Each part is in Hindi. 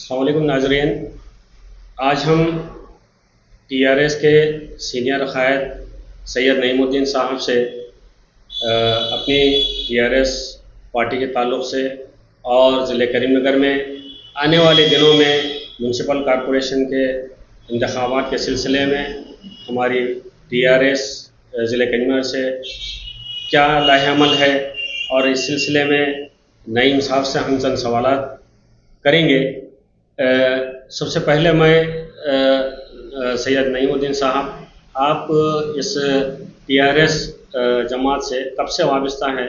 अस्सलाम वालेकुम नाज़रीन। आज हम टीआरएस के सीनियर क़ायद सैयद नईमुद्दीन साहब से अपनी टीआरएस पार्टी के ताल्लुक़ से और ज़िले करीमनगर में आने वाले दिनों में म्यूनसिपल कॉरपोरेशन के इंतख़ाबात के सिलसिले में हमारी टीआरएस ज़िले करीमनगर से क्या लाहेअमल है और इस सिलसिले में नईम साहब से हम चंद सवालात करेंगे। सबसे पहले मैं सैयद नईमुद्दीन साहब, आप इस टीआरएस जमात से कब से वाबस्ता हैं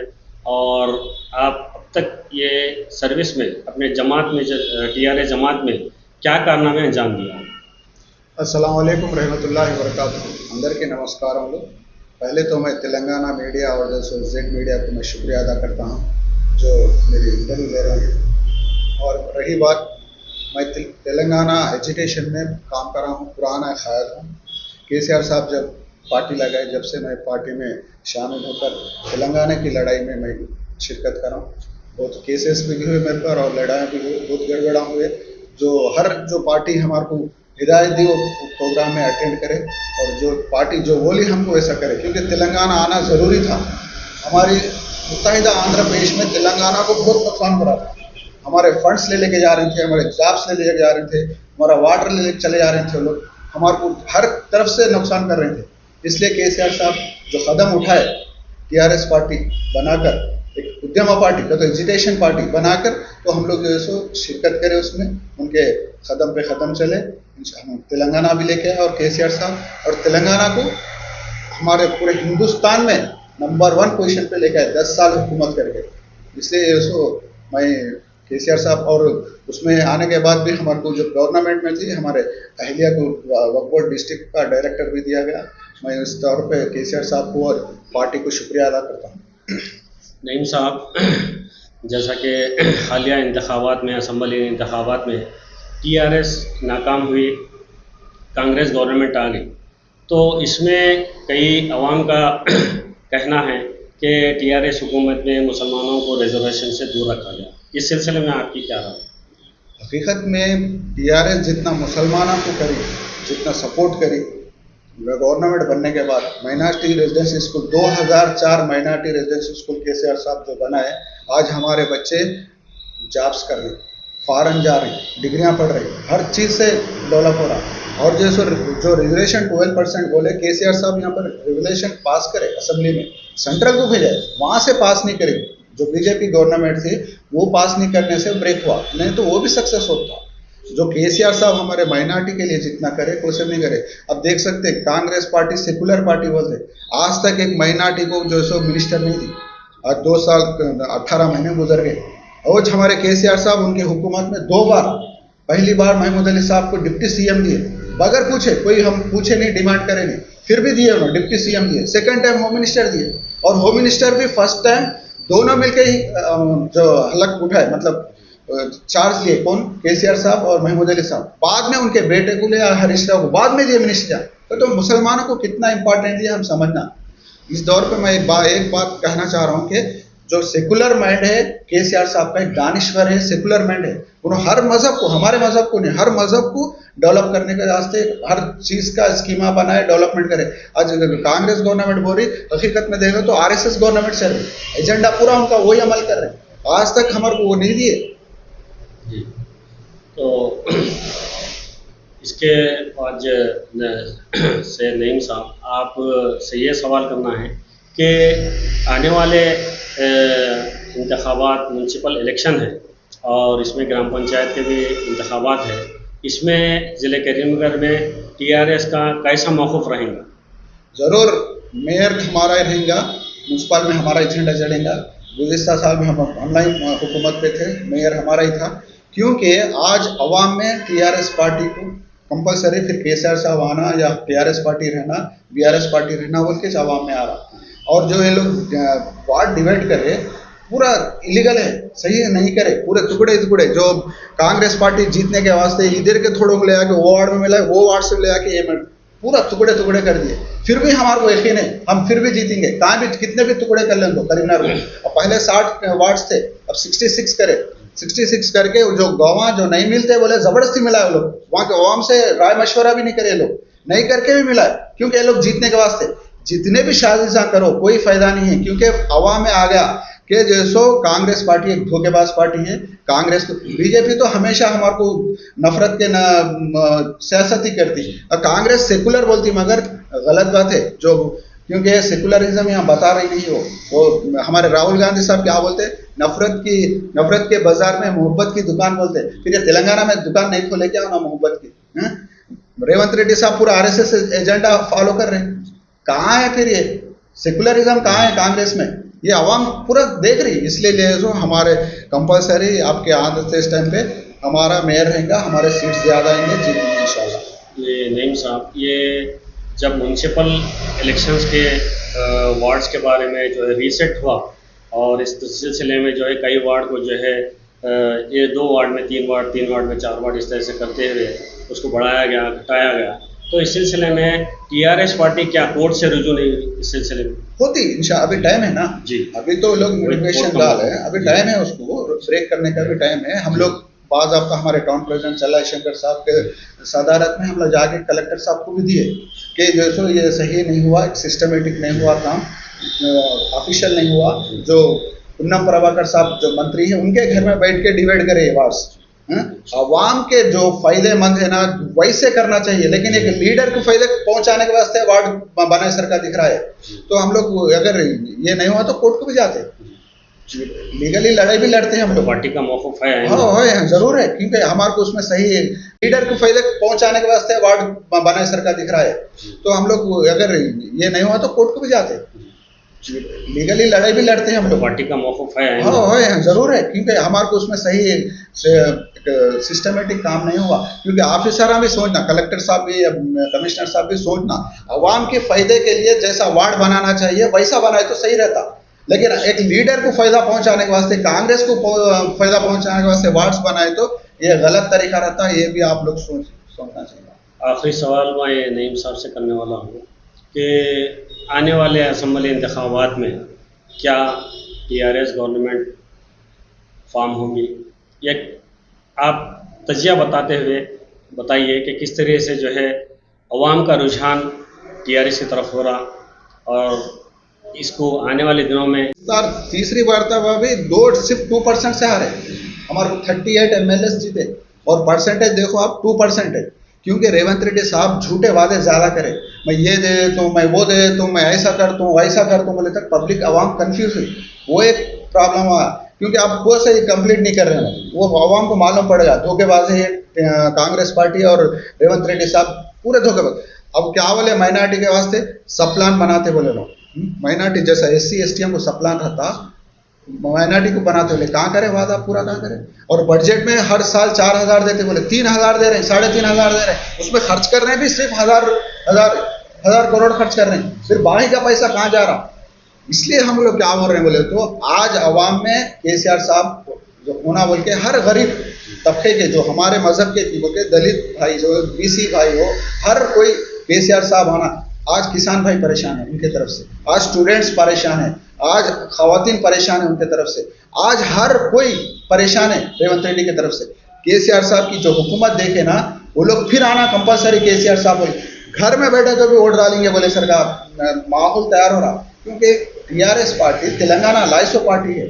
और आप अब तक ये सर्विस में अपने जमात में टीआरएस जमात में क्या कारनामे अंजाम दिया? अस्सलाम वालेकुम रहमतुल्लाहि व बरकातुहू। अंदर के नमस्कारों। पहले तो मैं तेलंगाना मीडिया और जैसे जेड मीडिया को मैं शुक्रिया अदा करता हूँ जो मेरी इंटरव्यू ले रहे हैं। और रही बात, मैं तेलंगाना एजुकेशन में काम कर रहा हूँ, पुराना ख़ायद हूँ। केसीआर साहब जब पार्टी लगाए, जब से मैं पार्टी में शामिल होकर तेलंगाना की लड़ाई में मैं शिरकत कर रहा हूँ। बहुत केसेस भी हुए मेरे पर और लड़ाई भी हुई, बहुत गड़बड़ा हुए। जो पार्टी हमारे को हिदायत दी वो प्रोग्राम में अटेंड करे और जो पार्टी जो बोली हमको वैसा करे, क्योंकि तेलंगाना आना ज़रूरी था। हमारी मुत्तहिदा आंध्र प्रदेश में तेलंगाना को बहुत नुकसान हो रहा था। हमारे फंड्स ले लेके जा रहे थे, हमारे जॉब्स ले लेके जा रहे थे, हमारा वाटर ले लेके चले जा रहे थे। लोग हमारे को हर तरफ से नुकसान कर रहे थे। इसलिए केसीआर साहब जो कदम उठाए, टीआरएस पार्टी बनाकर एक उद्यमा पार्टी तो एजुटेशन पार्टी बनाकर, तो हम लोग जो है सो शिरकत करें उसमें, उनके कदम पे कदम चले। हम तेलंगाना भी लेके आए और केसीआर साहब और तेलंगाना को हमारे पूरे हिंदुस्तान में नंबर 1 पोजीशन पे लेके आए 10 साल हुकूमत करके। इसलिए सो मैं केसीआर साहब और उसमें आने के बाद भी हमारे को जो गवर्नमेंट में थी, हमारे अहलिया को वक्फ बोर्ड डिस्ट्रिक्ट का डायरेक्टर भी दिया गया। मैं इस तौर पे केसीआर साहब को और पार्टी को शुक्रिया अदा करता हूँ। नईम साहब, जैसा कि हालिया इंतखाबात में, असम्बली इंतखाबात में टीआरएस नाकाम हुई, कांग्रेस गवर्नमेंट आ गई, तो इसमें कई अवाम का कहना है कि टीआरएस हुकूमत में मुसलमानों को रिजर्वेशन से दूर रखा गया। इस सिलसिले में आपकी क्या राय? हकीकत में टीआरएस जितना मुसलमानों को करी, जितना सपोर्ट करी, गवर्नमेंट बनने के बाद minority residency school 2004 minority residency school KCR साहब जो बनाए, आज हमारे बच्चे जॉब्स कर रहे, फॉरेन जा रहे, डिग्रियां पढ़ रहे, हर चीज़ से डेवलप हो रहा। और जो रिजर्वेशन 12% बोले, केसीआर साहब यहाँ पर रेगुलेशन पास करे असेंबली में, सेंट्रल को भेजे, वहाँ से पास नहीं करे। जो बीजेपी गवर्नमेंट थी वो पास नहीं करने से ब्रेक हुआ, नहीं तो वो भी सक्सेस होता। जो केसीआर साहब हमारे माइनॉरिटी के लिए जितना करे कोई नहीं करे। अब देख सकते कांग्रेस पार्टी सेकुलर पार्टी बोलते, आज तक एक माइनॉरिटी को जो सो मिनिस्टर नहीं दी। आज 2 साल 18 महीने गुजर गए। और हमारे केसीआर साहब उनकी हुकूमत में 2 बार, पहली बार महमूद अली साहब को डिप्टी सीएम दिए, बगैर पूछे, कोई हम पूछे नहीं, डिमांड करे नहीं, फिर भी दिए उन्होंने, डिप्टी सीएम दिए। सेकंड टाइम होम मिनिस्टर दिए, और होम मिनिस्टर भी फर्स्ट टाइम दोनों मिलकर ही जो हलक उठाए, मतलब चार्ज लिए, कौन? केसीआर साहब और महमूद अली साहब। बाद में उनके बेटे को लिया, हरीश राव को बाद में दिए मिनिस्टर। तो मुसलमानों को कितना इंपॉर्टेंट दिया हम समझना। इस दौर पे मैं एक बात कहना चाह रहा हूँ कि जो सेकुलर माइंड है केसीआर साहब का, एक दानिश्वर है, सेकुलर माइंड है। उन्होंने हर मजहब को, हमारे मजहब को नहीं, हर मजहब को डेवलप करने के वास्ते हर चीज़ का स्कीमा बनाए, डेवलपमेंट करे। आज कांग्रेस गवर्नमेंट बोल रही, हकीकत में देखो तो आरएसएस गवर्नमेंट चल रही, एजेंडा पूरा उनका वही अमल कर रहे हैं। आज तक हमारे को वो नहीं दिए जी। तो इसके बाद से नईम साहब, आप से ये सवाल करना है कि आने वाले इंतखाबात म्यूनसिपल इलेक्शन है और इसमें ग्राम पंचायत के भी इंतखाबात है, इसमें ज़िले करीमनगर में टीआरएस का कैसा मौक़िफ़ रहेगा? ज़रूर मेयर हमारा ही रहेगा, म्यूनसिपल में हमारा एजेंडा चलेगा। गुज़िश्ता साल में हम ऑनलाइन हुकूमत पे थे, मेयर हमारा ही था, क्योंकि आज अवाम में टीआरएस पार्टी को कंपलसरी फिर केसीआर साहब आना या टीआरएस पार्टी रहना, बीआरएस पार्टी रहना, बोल के अवाम में आ रहा। और जो ये लोग वार्ड डिवाइड करे, पूरा इलीगल है, सही है, नहीं करे, पूरे टुकड़े टुकड़े। जो कांग्रेस पार्टी जीतने के वास्ते इधर के थोड़ों को ले आके वो वार्ड में मिला, वो वार्ड से ले आके ये पूरा टुकड़े टुकड़े कर दिए। फिर भी हमारे को यकीन है हम फिर भी जीतेंगे, कहाँ भी कितने भी टुकड़े कर लें तो करीमनगर में। और पहले 60 वार्ड्स थे, अब 66 करे। 66 करके जो गवाह जो नहीं मिलते बोले जबरदस्ती मिला है लोग, वहां के आवाम से राय मशवरा भी नहीं करे लोग, नहीं करके भी मिला है, क्योंकि ये लोग जीतने के वास्ते जितने भी साजिशा करो कोई फायदा नहीं है, क्योंकि अवाम में आ गया कि जैसो कांग्रेस पार्टी एक धोखेबाज पार्टी है। कांग्रेस तो बीजेपी तो हमेशा हमारे को नफरत के सियासत ही करती, और कांग्रेस सेकुलर बोलती, मगर गलत बात है जो, क्योंकि सेकुलरिज्म यहाँ बता रही नहीं हो। वो हमारे राहुल गांधी साहब क्या बोलते हैं, नफरत के बाजार में मोहब्बत की दुकान बोलते हैं। फिर ये तेलंगाना में दुकान नहीं खोले क्या ना मोहब्बत की, हैं? रेवंत रेड्डी साहब पूरा आरएसएस एजेंडा फॉलो कर रहे हैं, कहाँ है फिर ये सेकुलरिज्म, कहाँ है कांग्रेस में? ये आवाम पूरा देख रही, इसलिए ले जो हमारे कंपलसरी आपके आदत इस टाइम पे हमारा मेयर रहेगा, हमारे सीट्स ज्यादा आएंगे, जीतेंगे इंशाल्लाह। ये नईम साहब, ये जब म्यूनसिपल इलेक्शंस के वार्ड्स के बारे में जो है रीसेट हुआ, और इस सिलसिले में जो है कई वार्ड को जो है ये 2 वार्ड में 3 वार्ड, 3 वार्ड में 4 वार्ड, इस तरह से करते हुए उसको बढ़ाया गया, घटाया गया, तो इस सिलसिले में टीआरएस पार्टी क्या कोर्ट से रुजू नहीं हुई? इस सिलसिले में होती इंशाल्लाह, अभी टाइम है ना जी, अभी तो लोग नोटिफिकेशन डाल है, अभी टाइम है, उसको ब्रेक करने का भी टाइम है। हम लोग बाज आपका हमारे टाउन प्रेसिडेंट चला शंकर साहब के सदारत में हम लोग जाके कलेक्टर साहब को भी दिए कि जैसो ये सही नहीं हुआ, सिस्टमेटिक नहीं हुआ काम, ऑफिशियल नहीं हुआ, जो पुन्नम प्रभाकर साहब जो मंत्री हैं उनके घर में बैठ के डिवाइड करे ये वार्ड्स, अवाम के जो फायदेमंद है ना वैसे करना चाहिए, लेकिन एक लीडर को फायदे पहुंचाने के वास्ते वार्ड बनाए सरकार दिख रहा है। तो हम लोग अगर ये नहीं हुआ तो कोर्ट को भी जाते, लीगली लड़ाई भी लड़ते हैं हम लोग, पार्टी का मौक़िफ़ है। हाँ जरूर है, क्योंकि हमारे को उसमें सही है, लीडर को फायदे पहुंचाने के वास्ते वार्ड बनाए सरकार दिख रहा है। तो हम लोग अगर ये नहीं हुआ तो कोर्ट को भी जाते, लीगली लड़ाई भी लड़ते हैं हम लोग, पार्टी का मौक़िफ़ है। हाँ जरूर है, क्योंकि हमारे को उसमें सही सिस्टमेटिक काम नहीं हुआ, क्योंकि ऑफिसर भी सोचना, कलेक्टर साहब भी, कमिश्नर साहब भी सोचना, अवाम के फायदे के लिए जैसा वार्ड बनाना चाहिए वैसा बनाए तो सही रहता, लेकिन एक लीडर को फायदा पहुंचाने के वास्ते, कांग्रेस को फायदा पहुंचाने के वास्ते वार्ड्स बनाए तो ये गलत तरीका रहता है, ये भी आप लोग सोचना चाहिए। आखिरी सवाल मैं नईम साहब से करने वाला हूँ कि आने वाले असम्बली इंतखाबात में क्या टीआरएस गवर्नमेंट फॉर्म होगी, या आप तजिया बताते हुए बताइए कि किस तरह से जो है अवाम का रुझान टीआरएस की तरफ हो रहा, और इसको आने वाले दिनों में सर तीसरी बार था वह भी सिर्फ 2% से हारे, हमारे 38 एमएलए जीते, और परसेंटेज देखो आप 2% है, क्योंकि रेवंत रेड्डी साहब झूठे वादे ज्यादा करे, मैं ये दे देता हूँ, मैं वो दे देता हूँ, मैं ऐसा करता हूँ वैसा करता हूँ, बोले तक पब्लिक आवाम कंफ्यूज हुई, वो एक प्रॉब्लम हुआ, क्योंकि आप वो सही कंप्लीट नहीं कर रहे हैं, वो आवाम को मालूम पड़ेगा धोखेबाजी है कांग्रेस पार्टी और रेवंत रेड्डी साहब पूरे धोखेबाज। अब क्या बोले माइनॉरिटी के वास्ते सब प्लान बनाते बोले लोग, माइनॉरिटी जैसा SC ST को सब प्लान रहता, माइनॉरिटी को बनाते बोले कहाँ करे वादा पूरा, कहाँ करे, और बजट में हर साल 4,000 देते बोले 3,000 दे रहे हैं, 3,500 दे रहे हैं, उसमें खर्च कर रहे हैं भी सिर्फ हजार करोड़ खर्च कर रहे हैं, फिर बाकी का पैसा कहाँ जा रहा। इसलिए हम लोग क्या बोल रहे हैं बोले तो आज अवाम में KCR साहब जो होना बोल के, हर गरीब तबके के जो हमारे मजहब के बोल के, दलित भाई जो BC भाई हो, हर कोई KCR साहब आना। आज किसान भाई परेशान है उनके तरफ से, आज स्टूडेंट्स परेशान है, आज खवातीन परेशान है उनके तरफ से, आज हर कोई परेशान है रेवंत रेड्डी की तरफ से। KCR साहब की जो हुकूमत देखे ना, वो लोग फिर आना कंपलसरी, KCR साहब बोले घर में बैठे तो भी वोट डालेंगे बोले सरकार, माहौल तैयार हो रहा, क्योंकि TRS party Telangana lyso party है,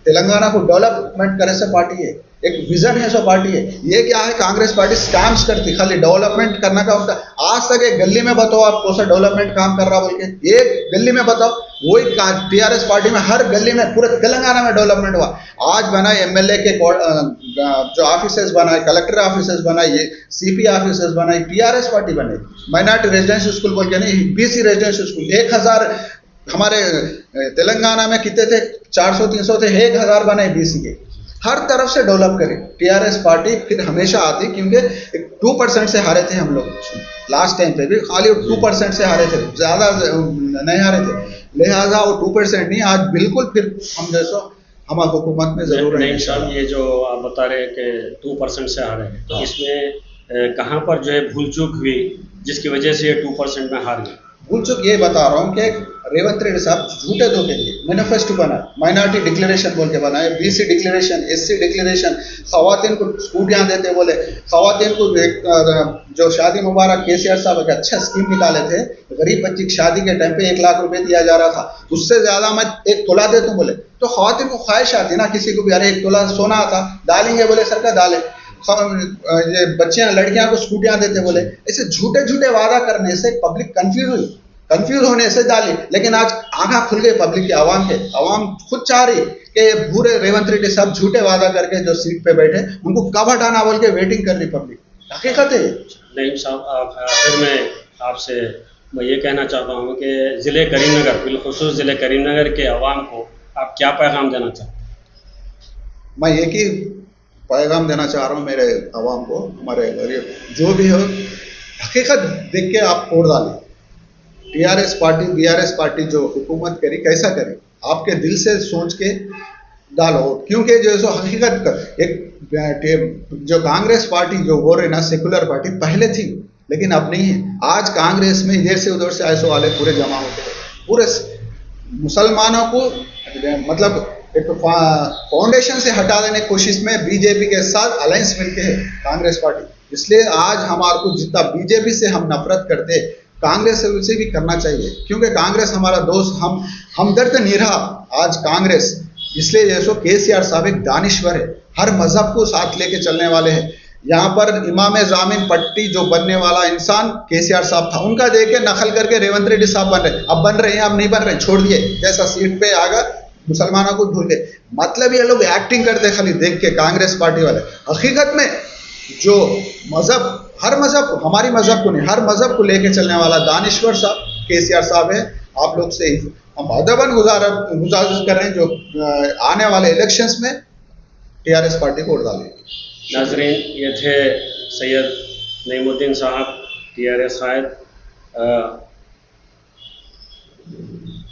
तेलंगाना को डेवलपमेंट करे से पार्टी है, एक विजन है सो पार्टी है। ये क्या है, कांग्रेस पार्टी स्कैम्स करती, खाली डेवलपमेंट करने का उनका, आज तक एक गली में बताओ आप कौन सा डेवलपमेंट काम कर रहा बोल के, एक गली में बताओ, वही TRS पार्टी में हर गली में पूरे तेलंगाना में डेवलपमेंट हुआ। आज बनाए MLA के जो ऑफिसेस बनाए, कलेक्टर ऑफिसेस बनाए, CP ऑफिसेस बनाए, TRS पार्टी बने, माइनॉरिटी रेजिडेंशियल स्कूल बोल के नहीं, BC रेजिडेंशियल स्कूल 1000 हमारे तेलंगाना में कितने थे, 400-300 थे, 1000 बनाए BC के, हर तरफ से डेवलप करे। TRS पार्टी फिर हमेशा आती, क्योंकि 2% से हारे थे हम लोग लास्ट टाइम पे भी, खाली 2% से हारे थे, ज्यादा नहीं हारे थे, लिहाजा वो 2% नहीं, आज बिल्कुल फिर हम जैसा हमारे हुकूमत में जरूर है। ये जो आप बता रहे हैं कि 2% से हारे, तो इसमें कहाँ पर जो है भूल चूक हुई जिसकी वजह से ये 2% में हार गए? भूल चुक ये बता रहा हूँ कि रेवंत रेड्डी साहब झूठे धोखे दिए, मैनिफेस्टो बनाए, माइनॉरिटी डिक्लेरेशन बोल के बनाए, बीसी डिक्लेरेशन, एससी डिक्लेरेशन, खवातीन को स्कूटियाँ देते बोले, खवातीन को जो शादी मुबारक केसीआर साहब एक अच्छा स्कीम निकाले थे, गरीब बच्ची की शादी के टाइम पे 1 लाख रुपए दिया जा रहा था, उससे ज्यादा मैं 1 तोला दे दूं बोले, तो खवातीन को ख्वाहिश आती ना किसी को भी, अरे 1 तोला सोना आता डालेंगे बोले, सरकार डाले, ये बच्चियां लड़कियां को स्कूटियां देते बोले, ऐसे झूठे झूठे वादा करने से पब्लिक कंफ्यूज होने से डाली। लेकिन आज आंखा खुल गई पब्लिक की, आवाम के, आवाम खुद चाह रही कि ये पूरे रेवंत रेड्डी साहब झूठे वादा करके जो सीट पे बैठे उनको कब हटाना बोल के वेटिंग कर रही पब्लिक। हकीकत है। नईम साहब, फिर मैं ये कहना चाहता हूँ कि ज़िले करीमनगर, बिलखुसूस ज़िले करीमनगर के अवाम को आप क्या पैगाम देना चाहते हैं? मैं एक ही पैगाम देना चाह रहा हूँ मेरे अवाम को, हमारे गरीब जो भी हो, हकीकत देख के आप वोट डालें। टीआरएस पार्टी, बीआरएस पार्टी जो हुकूमत करी कैसा करी, आपके दिल से सोच के डालो, क्योंकि जो सो हकीकत एक जो कांग्रेस पार्टी जो बोल रही ना सेकुलर पार्टी पहले थी लेकिन अब नहीं है। आज कांग्रेस में इधर से उधर से ऐसे वाले पूरे जमा होते हैं, पूरे मुसलमानों को मतलब एक फाउंडेशन से हटा देने की कोशिश में बीजेपी के साथ अलायंस मिलके है कांग्रेस पार्टी। इसलिए आज हमारे को जितना बीजेपी से हम नफरत करते कांग्रेस से भी करना चाहिए, क्योंकि कांग्रेस हमारा दोस्त, हम हमदर्द नहीं रहा आज कांग्रेस। इसलिए जैसो केसीआर साहब एक दानिश्वर है, हर मजहब को साथ लेके चलने वाले हैं। यहाँ पर इमाम जामिन पट्टी जो बनने वाला इंसान केसीआर साहब था, उनका देख के नकल करके रेवंत रेड्डी साहब बन रहे, अब बन रहे हैं, अब नहीं बन रहे, छोड़ दिए, जैसा सीट पे आ गया मुसलमानों को भूल गए। मतलब ये लोग एक्टिंग करते खाली देख के कांग्रेस पार्टी वाले। हकीकत में जो मजहब, हर मजहब, हमारी मजहब को नहीं, हर मजहब को लेके चलने वाला दानिश्वर साहब केसीआर साहब है। आप लोग से हम अदबन गुजारिश कर रहे हैं, जो आने वाले इलेक्शंस में टीआरएस पार्टी को वोट डालें। नाजरीन, ये थे सैयद नईमुद्दीन साहब, टीआरएस कायद।